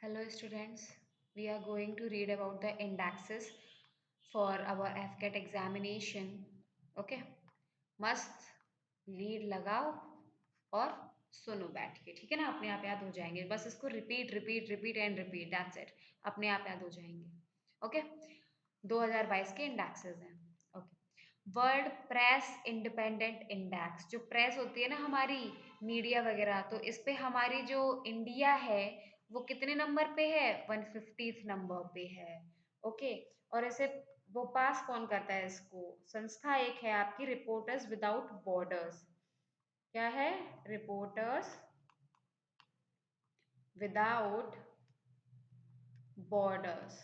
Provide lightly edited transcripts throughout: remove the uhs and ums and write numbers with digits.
Hello students, we are going to read about the indexes for our FCAT examination. Okay, मस्त lead लगाओ और सुनो बैठ के, ठीक है ना। अपने आप याद हो जाएंगे, बस इसको repeat repeat repeat and repeat, that's it. अपने आप याद हो जाएंगे। ओके, 2022 के इंडेक्सेस हैं। Okay, world press independent index, जो प्रेस होती है ना हमारी, मीडिया वगैरह, तो इस पे हमारी जो इंडिया है वो कितने नंबर पे है? 150th नंबर पे है। ओके, और इसे वो पास कौन करता है? इसको संस्था एक है आपकी, रिपोर्टर्स विदाउट बॉर्डर्स। क्या है? Reporters without borders.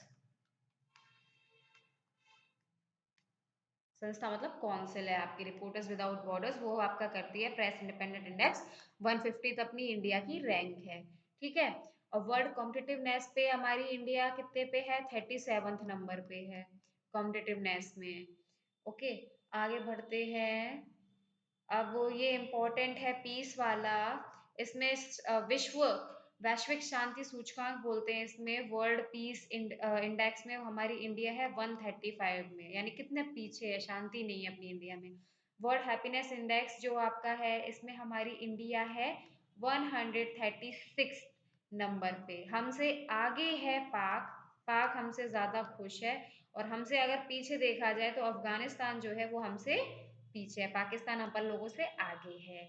संस्था मतलब कौंसिल है आपकी, रिपोर्टर्स विदाउट बॉर्डर्स, वो आपका करती है प्रेस इंडिपेंडेंट इंडेक्स। 150th अपनी इंडिया की रैंक है, ठीक है। और वर्ल्ड कॉम्पिटिटिवनेस पे हमारी इंडिया कितने पे है? 37th नंबर पे है कॉम्पिटिटिवनेस में। ओके, आगे बढ़ते हैं। अब ये इम्पोर्टेंट है पीस वाला। इसमें विश्व वैश्विक शांति सूचकांक बोलते हैं इसमें। वर्ल्ड पीस इंडेक्स में हमारी इंडिया है 135 में, यानी कितने पीछे है, शांति नहीं है अपनी इंडिया में। वर्ल्ड हैप्पीनेस इंडेक्स जो आपका है, इसमें हमारी इंडिया है 136 नंबर पे। हमसे आगे है पाक। पाक हमसे ज्यादा खुश है। और हमसे अगर पीछे देखा जाए तो अफगानिस्तान जो है वो हमसे पीछे है। पाकिस्तान अपन लोगों से आगे है,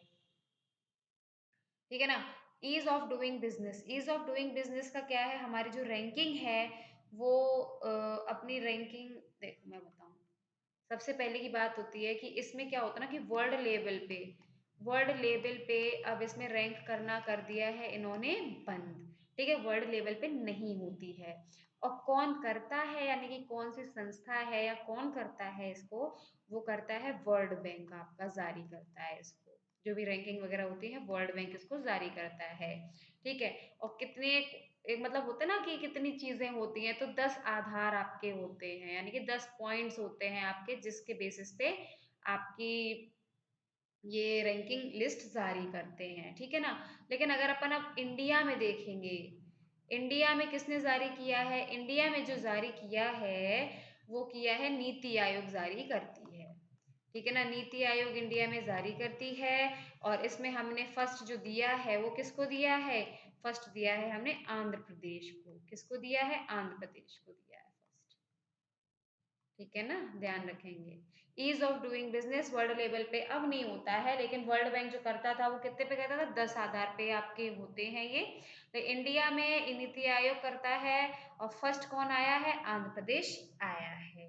ठीक है ना। Ease of doing business, ease of doing business का क्या है? हमारी जो रैंकिंग है वो अपनी रैंकिंग, देखो मैं बताऊं। सबसे पहले की बात होती है कि इसमें क्या होता है ना कि वर्ल्ड लेवल पे अब इसमें रैंक करना कर दिया है इन्होंने बंद, ठीक है। वर्ल्ड लेवल पे नहीं होती है। और कौन करता है, यानी कि कौन सी संस्था है या कौन करता है इसको? वो करता है वर्ल्ड बैंक, आपका जारी करता है इसको। जो भी रैंकिंग वगैरह होती है वर्ल्ड बैंक इसको जारी करता है, ठीक है। और कितने एक मतलब होता है ना कि कितनी चीजें होती हैं, तो 10 आधार आपके होते हैं, यानी कि 10 पॉइंट्स होते हैं आपके, जिसके बेसिस पे आपकी ये रैंकिंग लिस्ट जारी करते हैं, ठीक है ना। लेकिन अगर अपन अब इंडिया में देखेंगे, इंडिया में किसने जारी किया है? इंडिया में जो जारी किया है वो किया है नीति आयोग, जारी करती है, ठीक है ना। नीति आयोग इंडिया में जारी करती है। और इसमें हमने फर्स्ट जो दिया है वो किसको दिया है? फर्स्ट दिया है हमने आंध्र प्रदेश को। किसको दिया है? आंध्र प्रदेश को दिया है फर्स्ट, ठीक है ना, ध्यान रखेंगे। Ease of doing business world level पे अब नहीं होता है, लेकिन वर्ल्ड बैंक जो करता था वो कितने पे करता था? 10 आधार पे आपके होते हैं ये। तो इंडिया में नीति आयोग करता है। और फर्स्ट कौन आया है? आंध्र प्रदेश आया है,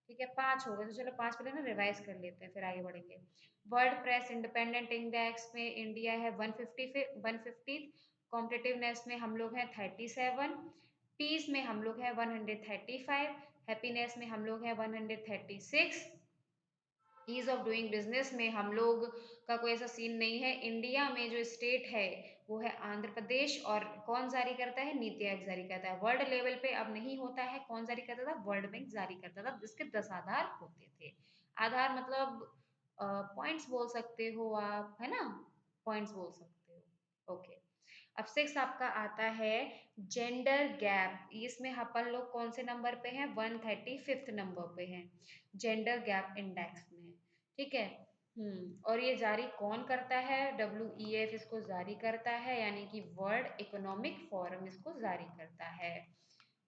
ठीक है। 5 हो गए, तो चलो 5 पहले ना रिवाइज कर लेते हैं फिर आगे बढ़ेंगे। वर्ल्ड प्रेस इंडिपेंडेंट इंडेक्स में इंडिया है 150 कॉम्पिटिटिवनेस में हम लोग हैं 37, पीस में हम लोग हैं 135, हैप्पीनेस में हम लोग हैं 136। ईज ऑफ डूइंग बिजनेस में हम लोग का कोई ऐसा सीन नहीं है। इंडिया में जो स्टेट है वो है आंध्र प्रदेश। और कौन जारी करता है? नीति आयोग जारी करता है। वर्ल्ड लेवल पे अब नहीं होता है। कौन जारी करता था? वर्ल्ड बैंक जारी करता था, जिसके 10 आधार होते थे। आधार मतलब पॉइंट्स बोल सकते हो आप, है ना, पॉइंट्स बोल सकते हो। ओके, अब 6 आपका आता है जेंडर गैप। इसमें अपन लोग कौन से नंबर पे हैं? 135th नंबर पे हैं जेंडर गैप इंडेक्स में, ठीक है। और ये जारी कौन करता है? WEF इसको जारी करता है, यानी कि वर्ल्ड इकोनॉमिक फोरम इसको जारी करता है।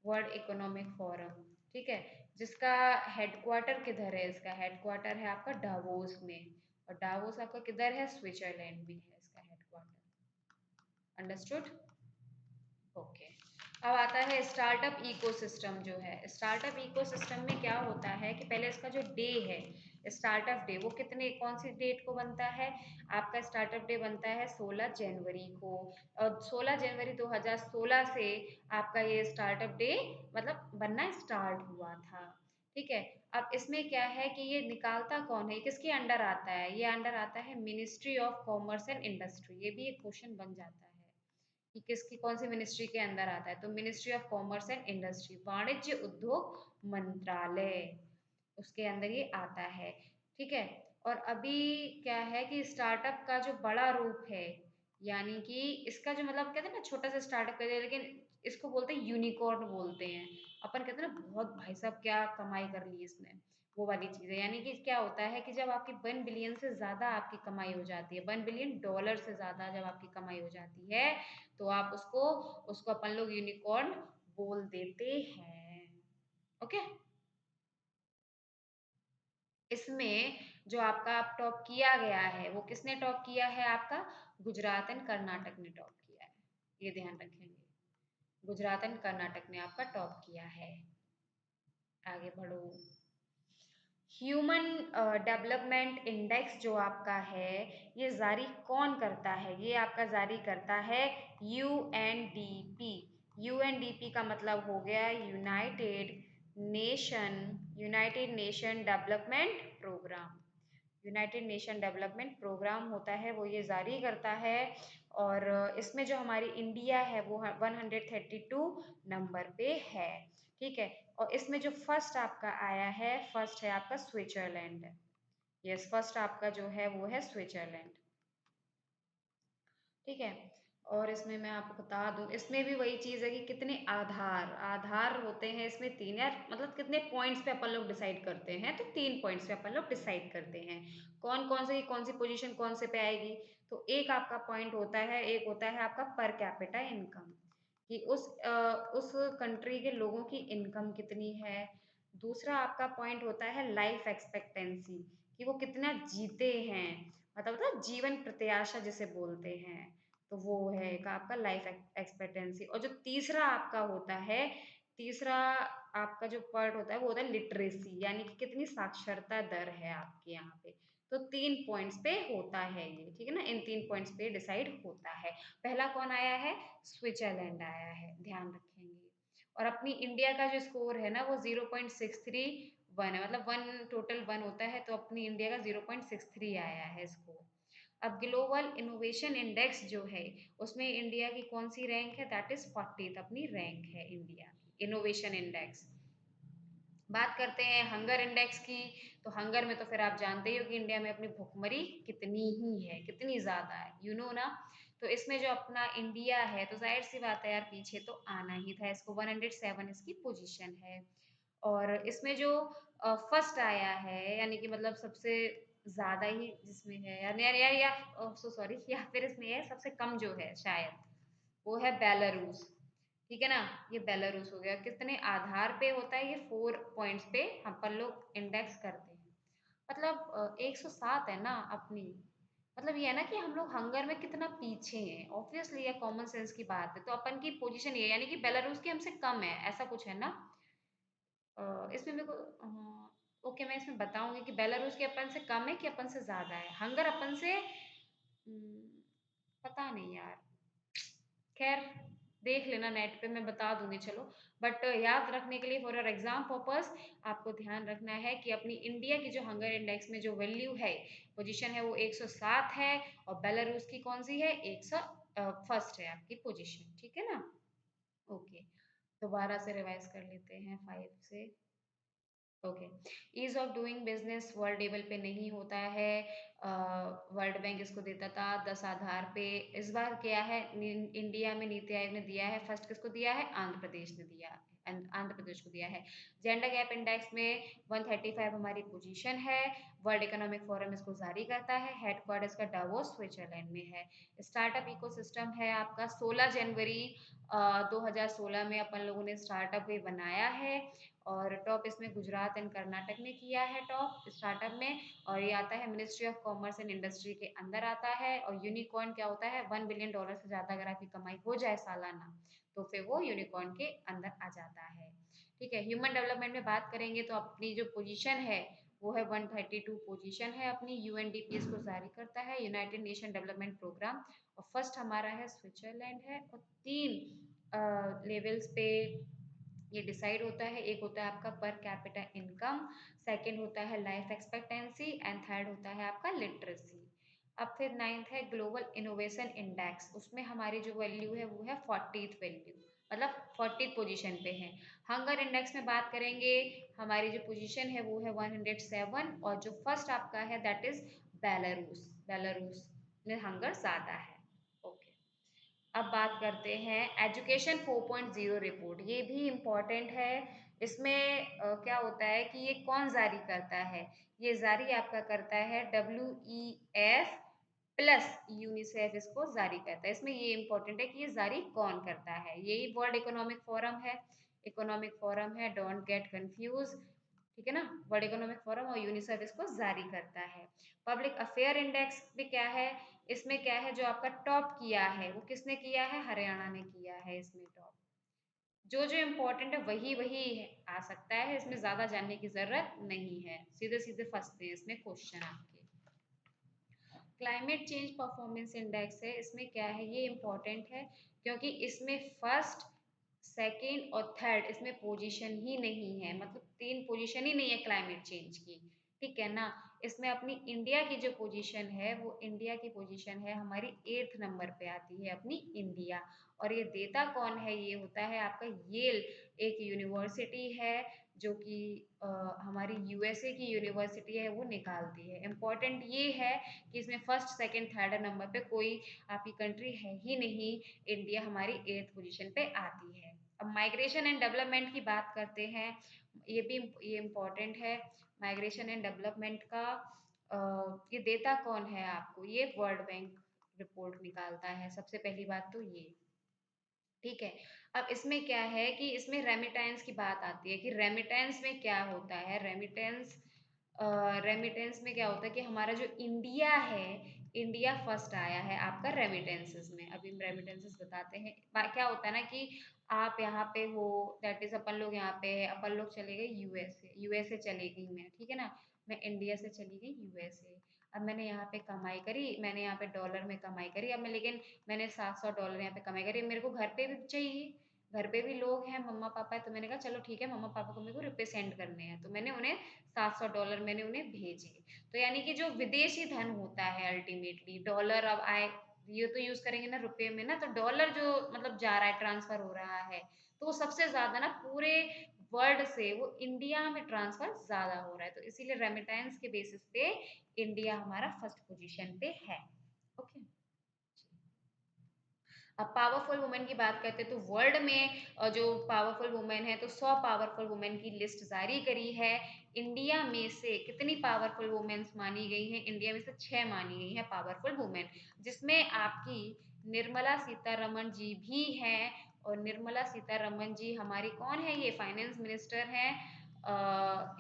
वर्ल्ड इकोनॉमिक फोरम, ठीक है। जिसका हेडक्वार्टर किधर है? इसका हेडक्वार्टर है आपका डावोस में। और डावोस आपका किधर है? स्विट्जरलैंड में है इसका हेडक्वार्टर। अंडरस्टूड? ओके, अब आता है स्टार्टअप इकोसिस्टम। जो है स्टार्टअप इकोसिस्टम में क्या होता है कि पहले इसका जो डे है, स्टार्टअप डे, वो कितने कौन सी डेट को बनता है? आपका स्टार्टअप डे बनता है 16 जनवरी को। और 16 जनवरी 2016 से आपका ये स्टार्टअप डे मतलब बनना स्टार्ट हुआ था, ठीक है। अब इसमें क्या है कि ये निकालता कौन है? किसके अंडर आता है? ये अंडर आता है ministry of commerce and industry. ये भी एक क्वेश्चन बन जाता है कि किसकी कौन सी मिनिस्ट्री के अंदर आता है। तो ministry of commerce and industry, वाणिज्य उद्योग मंत्रालय, उसके अंदर ये आता है, ठीक है। और अभी क्या है कि स्टार्टअप का जो बड़ा रूप है, यानी कि इसका जो मतलब कहते हैं ना छोटा सा स्टार्टअप कर दिया, लेकिन इसको बोलते हैं यूनिकॉर्न बोलते हैं। अपन कहते हैं ना बहुत भाई साहब क्या कमाई कर ली इसने, वो वाली चीज़ है। यानी कि क्या होता है कि जब आपकी 1 बिलियन से ज़्यादा आपकी कमाई हो जाती है, 1 बिलियन डॉलर से ज़्यादा जब आपकी कमाई हो जाती है, तो आप उसको उसको अपन लोग यूनिकॉर्न बोल देते हैं। ओके। इसमें जो आपका अब टॉप किया गया है, वो किसने टॉप किया है आपका? गुजरात एंड कर्नाटक ने टॉप किया है। ये ध्यान रखेंगे। गुजरात एंड कर्नाटक ने आपका टॉप किया है। आगे बढ़ो। ह्यूमन डेवलपमेंट इंडेक्स जो आपका है, ये जारी कौन करता है? ये आपका जारी करता है यूएनडीपी। यूएनडीपी का मतलब हो गया nation united nation development programme. United nation development programme होता है, वो ये जारी करता है। और इसमें जो हमारी इंडिया है वो 132 नंबर पे है। ठीक है। और इसमें जो फर्स्ट आपका आया है, फर्स्ट है आपका स्विट्जरलैंड। यस, फर्स्ट आपका जो है वो है स्विट्जरलैंड। ठीक है। और इसमें मैं आपको बता दूं, इसमें भी वही चीज है कि कितने आधार आधार होते हैं इसमें तीन, यार मतलब कितने पॉइंट्स पे अपन लोग डिसाइड करते हैं, तो 3 पॉइंट्स पे अपन लोग डिसाइड करते हैं कौन कौन से कौन सी पोजीशन कौन से पे आएगी। तो एक आपका पॉइंट होता है, एक होता है आपका पर कैपिटा इनकम, कि उस कंट्री के लोगों की इनकम कितनी है। दूसरा आपका पॉइंट होता है लाइफ एक्सपेक्टेंसी, कि वो कितना जीते हैं, मतलब जीवन प्रत्याशा जिसे बोलते हैं। तो वो है एक आपका लाइफ एक्सपेक्टेंसी। और जो तीसरा आपका होता है, तीसरा आपका जो पार्ट होता है वो होता है लिटरेसी, यानी कि कितनी साक्षरता दर है आपके यहाँ पे। तो 3 पॉइंट्स पे होता है ये, ठीक है ना, इन 3 पॉइंट्स पे डिसाइड होता है। पहला कौन आया है? स्विट्जरलैंड आया है, ध्यान रखेंगे। और अपनी इंडिया का जो स्कोर है ना वो 0.631 है, मतलब वन टोटल वन होता है, तो अपनी इंडिया का 0.63 आया है स्कोर। अब ग्लोबल इनोवेशन इंडेक्स जो है, उसमें इंडिया की कौन सी रैंक है? दैट इज 40th अपनी रैंक है इंडिया की इनोवेशन इंडेक्स। बात करते हैं हंगर इंडेक्स की। तो हंगर में तो फिर आप जानते ही हो कि इंडिया में अपनी भुखमरी कितनी ही है, कितनी ज्यादा है, यू नो ना। तो इसमें जो अपना इंडिया है, तो जाहिर सी बात है यार, पीछे तो आना ही था, इसको 107 इसकी पोजीशन है। और इसमें जो फर्स्ट आया है, यानी कि मतलब सबसे ज्यादा ही जिसमें है, यार यार यार या सो सॉरी, या फिर इसमें है सबसे कम जो है शायद, वो है बेलारूस। ठीक है ना। ये बेलारूस हो गया। कितने आधार पे होता है? ये 4 पॉइंट्स पे हम पर लोग इंडेक्स करते हैं। मतलब 107 है ना अपनी। मतलब ये है ना कि हम लोग हंगर में कितना पीछे हैं, ऑब्वियसली ये कॉमन सेंस की बात है। तो अपन की पोजीशन ये, यानी कि बेलारूस की हमसे कम है, ऐसा कुछ है ना। इसमें मेरे को ओके, मैं इसमें बताऊंगी कि बेलारूस के अपन से कम है कि अपन से ज्यादा है। हंगर अपन से पता नहीं यार, खैर देख लेना नेट पे, मैं बता दूंगी चलो। बट याद रखने के लिए फॉर योर एग्जाम पर्पस आपको ध्यान रखना है कि अपनी इंडिया की जो हंगर इंडेक्स में जो वैल्यू है, पोजीशन है, वो 107 है। और बेलारूस की कौन सी है? 100 फर्स्ट है आपकी पोजीशन, ठीक है ना। ओके। दोबारा से रिवाइज कर लेते हैं 5 से। Okay. Ease of doing business world level पे नहीं होता है। वर्ल्ड बैंक इसको देता था 10 आधार पे। इस बार क्या है, इंडिया में नीति आयोग ने दिया है, फर्स्ट किसको दिया है? आंध्र प्रदेश ने दिया है, आंध्र प्रदेश को दिया है। जेंडर गैप इंडेक्स में 135 हमारी पोजीशन है। वर्ल्ड इकोनॉमिक फोरम इसको जारी करता है, हेडक्वार्टर इसका डावोस स्विट्जरलैंड में है। स्टार्टअप इकोसिस्टम है आपका 16 जनवरी 2016 में अपन लोगों ने स्टार्टअप भी बनाया है। और टॉप इसमें गुजरात एंड कर्नाटक ने किया है टॉप स्टार्टअप में। और ये आता है ministry of commerce and industry के अंदर आता है। और यूनिकॉर्न क्या होता है? 1 बिलियन डॉलर से ज्यादा अगर आपकी कमाई हो जाए सालाना, तो फिर वो यूनिकॉर्न के अंदर आ जाता है। ठीक है। ह्यूमन डेवलपमेंट में बात करेंगे तो अपनी जो पोजीशन है वो है 132 पोजीशन है अपनी। यूएनडीपी इसको जारी करता है, यूनाइटेड नेशन डेवलपमेंट प्रोग्राम। और फर्स्ट हमारा है स्विट्जरलैंड है। और 3 लेवल्स पे ये डिसाइड होता है। एक होता है आपका पर कैपिटा इनकम, सेकंड होता है लाइफ एक्सपेक्टेंसी, एंड थर्ड होता है आपका लिटरेसी। अब फिर नाइन्थ है ग्लोबल इनोवेशन इंडेक्स, उसमें हमारी जो वैल्यू है वो है 40th वैल्यू, मतलब 40th पोजीशन पे है। हंगर इंडेक्स में बात करेंगे, हमारी जो पोजीशन है वो है 107। और जो फर्स्ट आपका है दैट इज बेलारूस। बेलारूस में हंगर ज्यादा है। अब बात करते हैं एजुकेशन 4.0 रिपोर्ट। ये भी इम्पोर्टेंट है। इसमें क्या होता है कि ये कौन जारी करता है? ये जारी आपका करता है WEF प्लस यूनिसेफ इसको जारी करता है। इसमें ये इम्पोर्टेंट है कि ये जारी कौन करता है। यही वर्ल्ड इकोनॉमिक फोरम है। इकोनॉमिक फोरम है, डोंट गेट कंफ्यूज। ठीक है ना? वर्ल्ड इकोनॉमिक फोरम और यूनिसेफ इसको जारी करता है। पब्लिक अफेयर इंडेक्स में क्या है? इसमें क्या है, जो आपका टॉप किया है वो किसने किया है? हरियाणा ने किया है इसमें टॉप। जो जो इम्पोर्टेंट है वही वही आ सकता है, इसमें ज्यादा जानने की जरूरत नहीं है। सीधे सीधे फंसते हैं इसमें क्वेश्चन आपके। क्लाइमेट चेंज परफॉर्मेंस इंडेक्स है। इसमें क्या है, ये इम्पोर्टेंट है क्योंकि इसमें फर्स्ट, सेकंड और थर्ड इसमें पोजीशन ही नहीं है, मतलब तीन पोजीशन ही नहीं है क्लाइमेट चेंज की। ठीक है ना? इसमें अपनी इंडिया की जो पोजीशन है, वो इंडिया की पोजीशन है हमारी 8th नंबर पे आती है अपनी इंडिया। और ये देता कौन है? ये होता है आपका येल, एक यूनिवर्सिटी है जो कि हमारी यूएसए की यूनिवर्सिटी है, वो निकालती है। इम्पॉर्टेंट ये है कि इसमें फर्स्ट, सेकंड, थर्ड नंबर पे कोई आपकी कंट्री है ही नहीं। इंडिया हमारी 8th पोजीशन पे आती है। अब माइग्रेशन एंड डेवलपमेंट की बात करते हैं। ये इम्पोर्टेंट है। माइग्रेशन एंड डेवलपमेंट का ये देता कौन है आपको? ये वर्ल्ड बैंक रिपोर्ट निकालता है। सबसे पहली बात तो ये। ठीक है। अब इसमें क्या है कि इसमें रेमिटेंस की बात आती है कि रेमिटेंस में क्या होता है। रेमिटेंस में क्या होता है कि हमारा जो इंडिया है, इंडिया फर्स्ट आया है आपका रेमिटेंसेस में। अभी हम रेमिटेंसेस बताते हैं। क्या होता है ना कि आप यहाँ पे हो, दैट इज अपन लोग यहाँ पे है, अपन लोग चले गए यूएसए, यूएसए चली गई मैं, ठीक है ना? मैं इंडिया से चली गई यूएसए। अब मैंने यहाँ पे कमाई करी, मैंने यहाँ पे डॉलर में कमाई करी। अब मैं, लेकिन मैंने $700 यहाँ पे कमाई करी। मेरे को घर पे भी चाहिए, घर पे भी लोग हैं, मम्मा पापा है। तो मैंने कहा चलो ठीक है, मम्मा पापा को मेरे को रुपए सेंड करने हैं, तो मैंने उन्हें $700 मैंने उन्हें भेजे। तो यानी कि जो विदेशी धन होता है अल्टीमेटली डॉलर, अब आए ये तो यूज करेंगे ना रुपए में ना, तो डॉलर जो मतलब जा रहा है, ट्रांसफर हो रहा है, तो वो सबसे ज्यादा ना पूरे वर्ल्ड से वो इंडिया में ट्रांसफर ज्यादा हो रहा है। तो इसीलिए रेमिटेंस के बेसिस पे इंडिया हमारा फर्स्ट पोजीशन पे है। ओके। अब पावरफुल वुमेन की बात करते हैं तो वर्ल्ड में जो पावरफुल वुमेन है, तो 100 पावरफुल वुमेन की लिस्ट जारी करी है। इंडिया में से कितनी पावरफुल वुमेन्स मानी गई हैं? इंडिया में से 6 मानी गई हैं पावरफुल वुमेन, जिसमें आपकी निर्मला सीतारमण जी भी हैं। और निर्मला सीतारमण जी हमारी कौन है? ये फाइनेंस मिनिस्टर हैं।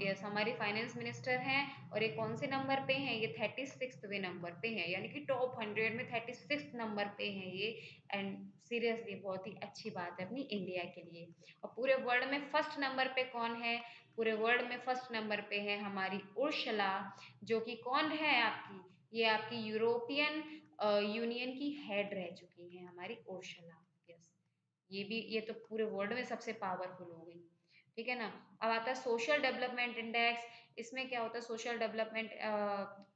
यस, हमारी फाइनेंस मिनिस्टर हैं। और ये कौन से नंबर पे हैं? ये 36वें नंबर पे हैं, यानी कि टॉप 100 में 36 नंबर पे हैं ये। एंड सीरियसली बहुत ही अच्छी बात है अपनी इंडिया के लिए। और पूरे वर्ल्ड में फर्स्ट नंबर पे कौन है? पूरे वर्ल्ड में फर्स्ट नंबर पे है हमारी उर्सुला, जो कि कौन है आपकी? ये आपकी यूरोपियन यूनियन की हेड रह चुकी हैं हमारी उर्सुला। यस, ये भी, ये तो पूरे वर्ल्ड में सबसे पावरफुल हो गई। ठीक है ना? अब आता है सोशल डेवलपमेंट इंडेक्स। इसमें क्या होता है? सोशल डेवलपमेंट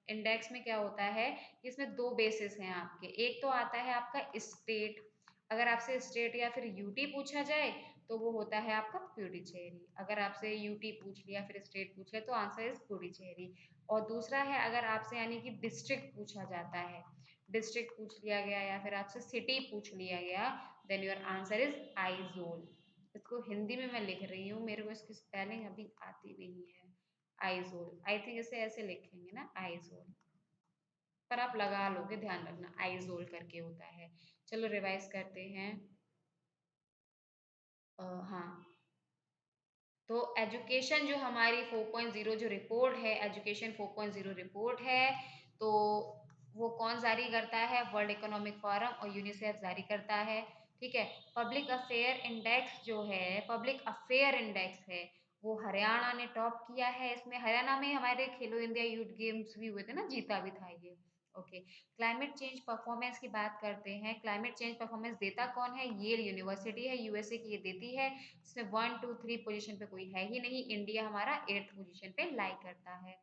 इंडेक्स में क्या होता है? इसमें दो बेसिस हैं आपके। एक तो आता है आपका स्टेट, अगर आपसे स्टेट या फिर यूटी पूछा जाए तो वो होता है आपका पुडुचेरी। अगर आपसे यूटी पूछ लिया फिर स्टेट पूछ लिया तो आंसर इज पुडुचेरी। और दूसरा है, अगर आपसे यानी कि डिस्ट्रिक्ट पूछा जाता है, डिस्ट्रिक्ट पूछ लिया गया या फिर आपसे सिटी पूछ लिया गया, then your answer is Aizawl. इसको हिंदी में मैं लिख रही हूँ, मेरे को इसकी स्पेलिंग अभी आती नहीं है। आइजोल, आई थिंक इसे ऐसे लिखेंगे ना, आइजोल। पर आप लगा लोगे, ध्यान रखना आइजोल करके होता है। चलो रिवाइज करते हैं। हाँ, तो एजुकेशन जो हमारी 4.0 जो रिपोर्ट है, एजुकेशन 4.0 रिपोर्ट है, तो वो कौन जारी करता है? वर्ल्ड इकोनॉमिक फोरम और यूनिसेफ जारी करता है। ठीक है। पब्लिक अफेयर इंडेक्स जो है, पब्लिक अफेयर इंडेक्स है, वो हरियाणा ने टॉप किया है। इसमें हरियाणा में हमारे खेलो इंडिया यूथ गेम्स भी हुए थे ना, जीता भी था ये। ओके। क्लाइमेट चेंज परफॉर्मेंस की बात करते हैं। क्लाइमेट चेंज परफॉर्मेंस देता कौन है? येल यूनिवर्सिटी है, यूएसए की ये देती है। इसमें 1 2 3 पोजीशन पे कोई है ही नहीं। इंडिया हमारा 8th पोजीशन पे लाई करता है।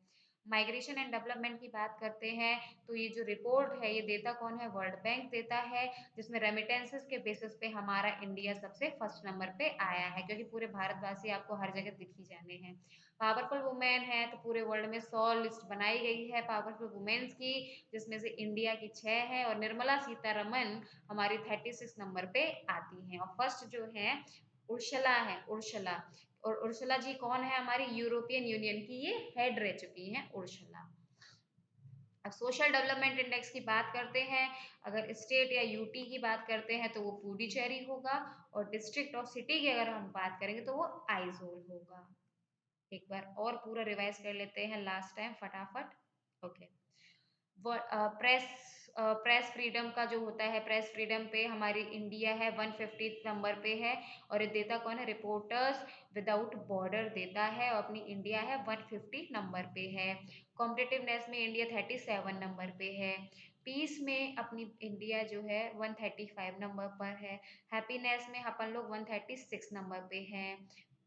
माइग्रेशन एंड डेवलपमेंट की बात करते हैं तो ये जो रिपोर्ट है ये देता कौन है, वर्ल्ड बैंक देता है, जिसमें रेमिटेंसेस के बेसिस पे हमारा इंडिया सबसे फर्स्ट नंबर पे आया है, क्योंकि पूरे भारतवासी आपको हर जगह दिख ही जाने हैं। पावरफुल वुमेन है तो पूरे वर्ल्ड में 100 लिस्ट बनाई गई है पावरफुल वुमेन्स की, जिसमें से इंडिया की 6 है और निर्मला सीतारमन हमारी 36 नंबर पे आती हैं। और फर्स्ट जो है उर्शला है, उर्शला। और उर्सुला जी कौन है, हमारी यूरोपियन यूनियन की ये हेड रह चुकी हैं उर्सुला। अब सोशल डेवलपमेंट इंडेक्स की बात करते हैं, अगर स्टेट या यूटी की बात करते हैं तो वो पुडुचेरी होगा, और डिस्ट्रिक्ट और सिटी की अगर हम बात करेंगे तो वो आइजोल होगा। एक बार और पूरा रिवाइज कर लेते हैं लास्ट टाइम फटाफट। ओके, प्रेस प्रेस फ्रीडम का जो होता है, प्रेस फ्रीडम पे हमारी इंडिया है 150 नंबर पे है, और ये देता कौन है, रिपोर्टर्स विदाउट बॉर्डर देता है, और अपनी इंडिया है 150 नंबर पे है। कॉम्पिटिटिवनेस में इंडिया 37 नंबर पे है। पीस में अपनी इंडिया जो है 135 नंबर पर है। हैप्पीनेस में अपन लोग 136 नंबर पे हैं।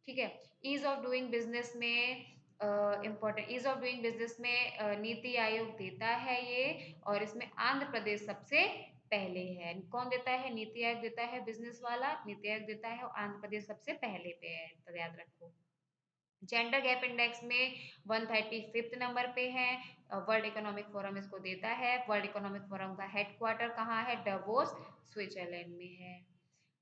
ठीक है। ईज ऑफ डूइंग बिजनेस में important, ease of doing business में नीति आयोग देता है ये, और इसमें आंध्र प्रदेश सबसे पहले है। कौन देता है, नीति आयोग देता है, बिजनेस वाला नीति आयोग देता है, और आंध्र प्रदेश सबसे पहले पे है, तो याद रखो। जेंडर गैप इंडेक्स में 135 नंबर पे है। वर्ल्ड इकोनॉमिक फोरम इसको देता है। वर्ल्ड इकोनॉमिक फोरम का हेडक्वार्टर कहाँ है, डवोस स्विट्जरलैंड में है।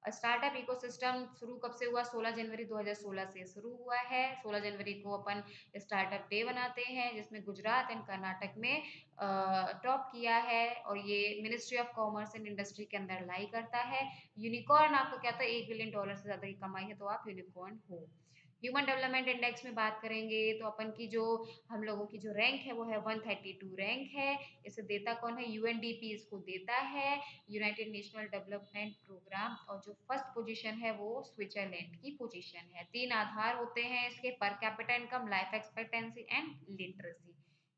स्टार्टअप इकोसिस्टम शुरू कब से हुआ, 16 जनवरी 2016 से शुरू हुआ है। 16 जनवरी को अपन स्टार्टअप डे बनाते हैं, जिसमें गुजरात एंड कर्नाटक में टॉप किया है, और ये ministry of commerce and industry के अंदर लाई करता है। यूनिकॉर्न आपको क्या था, $1 बिलियन से ज्यादा की कमाई है तो आप यूनिकॉर्न हो। ह्यूमन डेवलपमेंट इंडेक्स में बात करेंगे तो अपन की जो हम लोगों की जो रैंक है वो है 132 रैंक है। इसे देता कौन है, यूएनडीपी इसको देता है, यूनाइटेड नेशनल डेवलपमेंट प्रोग्राम, और जो फर्स्ट पोजीशन है वो स्विट्जरलैंड की पोजीशन है। 3 आधार होते हैं इसके, per capita income, life expectancy and literacy.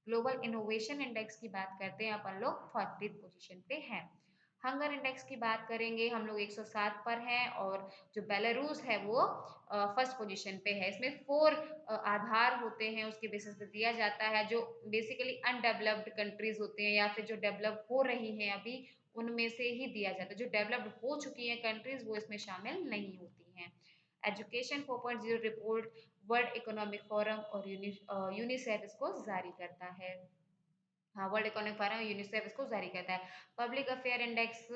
Global innovation index की बात करते हैं अपन लोग 40 पोजीशन पे हैं। हंगर इंडेक्स की बात करेंगे हम लोग 107 पर हैं, और जो बेलारूस है वो फर्स्ट पोजीशन पे है। इसमें 4 आधार होते हैं, उसके बेसिस पे दिया जाता है, जो बेसिकली अनडेवलप्ड कंट्रीज होते हैं या फिर जो डेवलप हो रही हैं अभी, उनमें से ही दिया जाता है। जो डेवलप्ड हो चुकी हैं कंट्रीज वो इसमें शामिल नहीं होती हैं। Education 4.0 report world economic forum और यूनिसेफ इसको जारी करता है। हाँ, वर्ल्ड इकोनॉमिक फोरम यूनिसेफ इसको जारी करता है। पब्लिक अफेयर इंडेक्स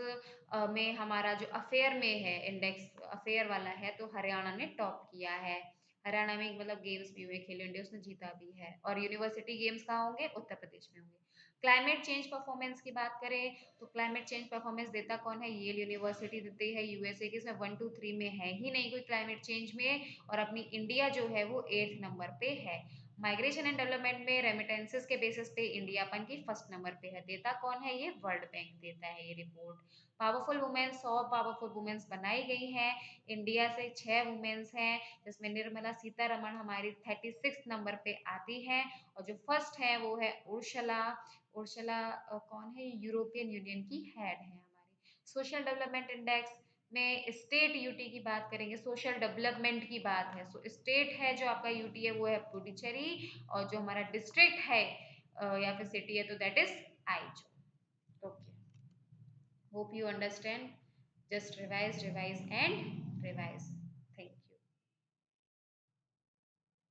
में हमारा जो अफेयर में है, इंडेक्स अफेयर वाला है, तो हरियाणा ने टॉप किया है। हरियाणा में मतलब गेम्स भी हुए, खेलो इंडिया उसने जीता भी है। और यूनिवर्सिटी गेम्स कहाँ होंगे, उत्तर प्रदेश में होंगे। क्लाइमेट चेंज परफॉर्मेंस की बात करें तो क्लाइमेट चेंज परफॉर्मेंस देता कौन है, येल यूनिवर्सिटी देती है यूएसए की, इसमें 1 2 3 में है ही नहीं कोई क्लाइमेट चेंज में, और अपनी इंडिया जो है वो 8th नंबर पे है। माइग्रेशन एंड डेवलपमेंट में रेमिटेंसेस के बेसिस पे इंडिया अपन की फर्स्ट नंबर पे है। देता कौन है, ये वर्ल्ड बैंक देता है ये report. Powerful womens, 100 powerful womens बनाई गई हैं। इंडिया से 6 वुमेन्स हैं, जिसमें निर्मला सीतारमण हमारी 36 नंबर पे आती हैं, और जो फर्स्ट है वो है उर्शला। उर्शला कौन है, यूरोपियन यूनियन की हेड है हमारी। सोशल डेवलपमेंट इंडेक्स में स्टेट यूटी की बात करेंगे, सोशल डेवलपमेंट की बात है, सो स्टेट है जो आपका यूटी है वो है पुडुचेरी, और जो हमारा डिस्ट्रिक्ट है या फिर सिटी है तो that is Aizawl. Okay, hope you understand. Just revise revise and revise.